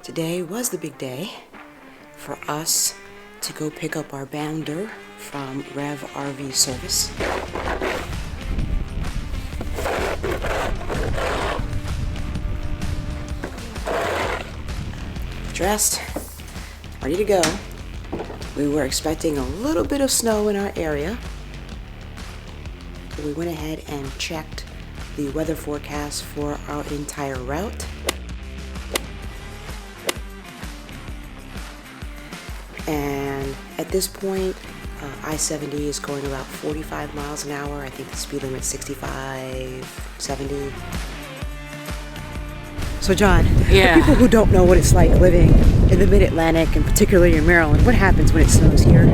Today was the big day for us to go pick up our Bounder from REV RV Service. Dressed, ready to go. We were expecting a little bit of snow in our area. We went ahead and checked the weather forecast for our entire route. And at this point, I-70 is going about 45 miles an hour. I think the speed limit's 65, 70. So John, yeah. For people who don't know what it's like living in the mid-Atlantic and particularly in Maryland, what happens when it snows here?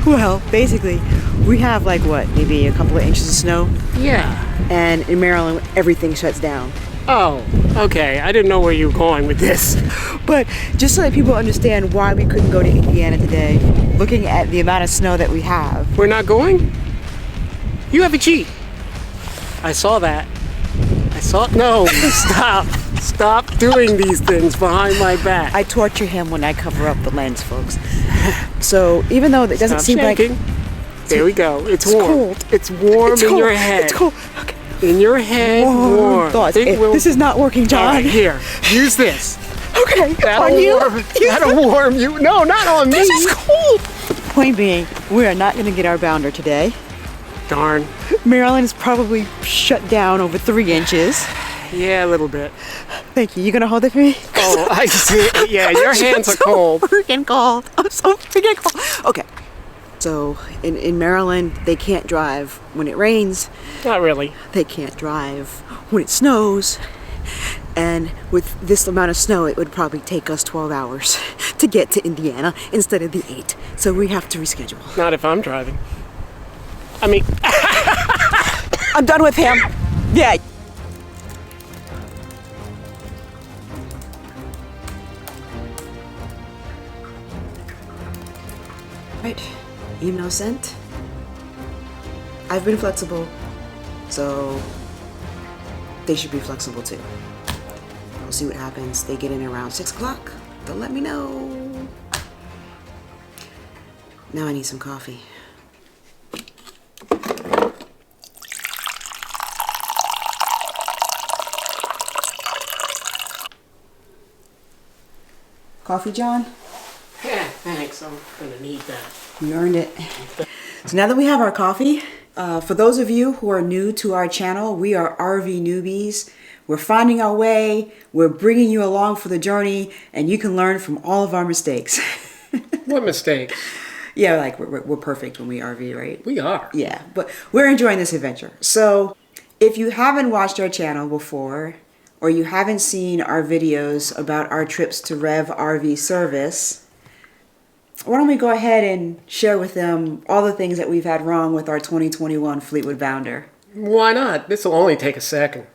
Well, basically, we have like what, maybe a couple of inches of snow? Yeah. And in Maryland, everything shuts down. Oh, okay. I didn't know where you were going with this. But just so that people understand why we couldn't go to Indiana today, looking at the amount of snow that we have. We're not going? You have a Jeep. I saw that. No, stop. Stop doing these things behind my back. I torture him when I cover up the lens, folks. So even though it doesn't seem shaking. like... There we go. It's warm. Cold. It's warm in your head. It's cold. Okay. In your head, warm. Thoughts. This is not working, John. All right, here, use this. Okay, that'll warm you. No, not on me. This is cold. Point being, we are not going to get our Bounder today. Darn. Maryland is probably shut down over 3 inches. Yeah, a little bit. Thank you. You going to hold it for me? Oh, I see. Yeah, your hands are cold. Freaking cold. I'm so freaking cold. Okay. So in Maryland, they can't drive when it rains. Not really. They can't drive when it snows. And with this amount of snow, it would probably take us 12 hours to get to Indiana instead of the 8. So we have to reschedule. Not if I'm driving. I mean... I'm done with him. Yeah. Right. Email sent. I've been flexible, so they should be flexible too. We'll see what happens. They get in around 6 o'clock. They'll let me know. Now I need some coffee. Coffee, John? Yeah, thanks. I'm gonna need that. You earned it. So now that we have our coffee, for those of you who are new to our channel, we are RV newbies. We're finding our way. We're bringing you along for the journey, and you can learn from all of our mistakes. What mistakes? Yeah, like we're perfect when we RV, right? We are. Yeah, but we're enjoying this adventure. So if you haven't watched our channel before, or you haven't seen our videos about our trips to REV RV Service, why don't we go ahead and share with them all the things that we've had wrong with our 2021 Fleetwood Bounder. Why not? This will only take a second.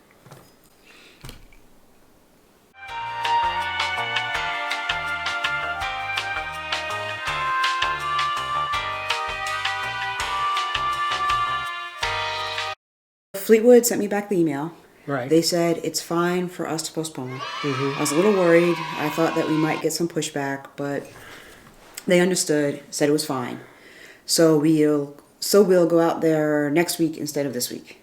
Fleetwood sent me back the email. Right. They said it's fine for us to postpone. I was a little worried. I thought that we might get some pushback, but they understood, said it was fine. So we'll go out there next week instead of this week.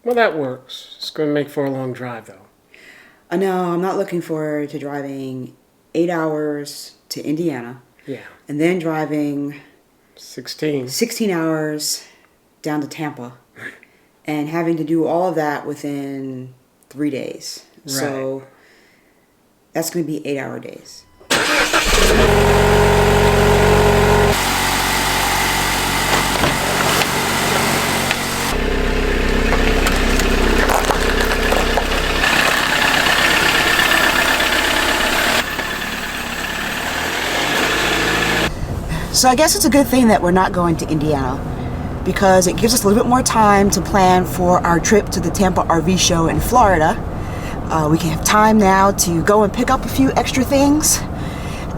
Well, that works. It's going to make for a long drive, though. No, I'm not looking forward to driving 8 hours to Indiana. Yeah. And then driving 16 hours down to Tampa. And having to do all of that within 3 days. Right. So that's going to be 8-hour days. So I guess it's a good thing that we're not going to Indiana, because it gives us a little bit more time to plan for our trip to the Tampa RV show in Florida. We can have time now to go and pick up a few extra things.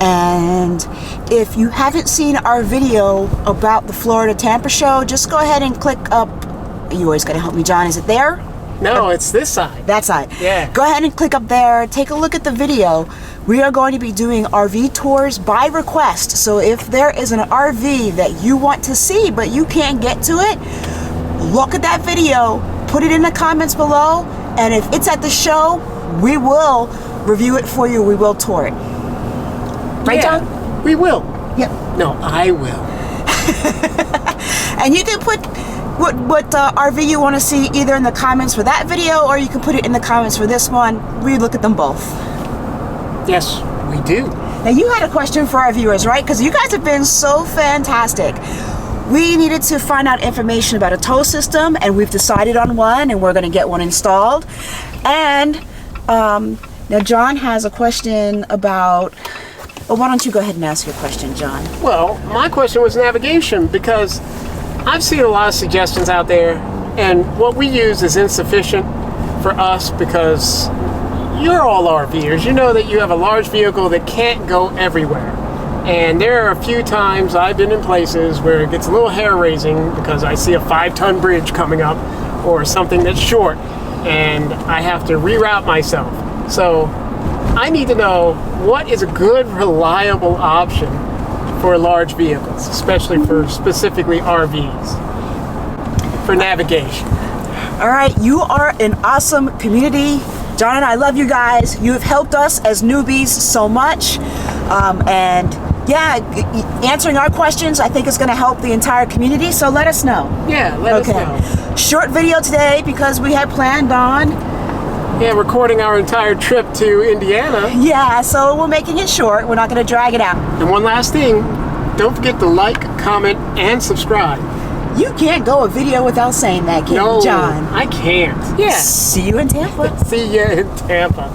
And if you haven't seen our video about the Florida Tampa show, just go ahead and click up. You always gotta help me, John. Is it there? No, it's this side. That side. Yeah. Go ahead and click up there. Take a look at the video. We are going to be doing RV tours by request. So if there is an RV that you want to see but you can't get to it, look at that video, put it in the comments below, and if it's at the show, we will review it for you. We will tour it. Right, Yeah, John? we will. Yep. No, I will. And you can put what RV you want to see either in the comments for that video, or you can put it in the comments for this one. We look at them both. Yes, we do. Now you had a question for our viewers, right? Because you guys have been so fantastic. We needed to find out information about a tow system, and we've decided on one, and we're going to get one installed. And now John has a question about... Well, why don't you go ahead and ask your question, John? Well, my question was navigation, because I've seen a lot of suggestions out there, and what we use is insufficient for us because you're all RVers. You know that you have a large vehicle that can't go everywhere. And there are a few times I've been in places where it gets a little hair-raising because I see a 5-ton bridge coming up or something that's short, and I have to reroute myself. So I need to know what is a good, reliable option for large vehicles, especially for specifically RVs, for navigation. All right, you are an awesome community. John and I love you guys. You have helped us as newbies so much. And yeah, answering our questions, I think is going to help the entire community. So let us know. Yeah, let us know. Short video today because we had planned on... Yeah, recording our entire trip to Indiana. Yeah, so we're making it short. We're not going to drag it out. And one last thing, don't forget to like, comment, and subscribe. You can't go a video without saying that, can you, John? I can't. Yeah. See you in Tampa. See you in Tampa.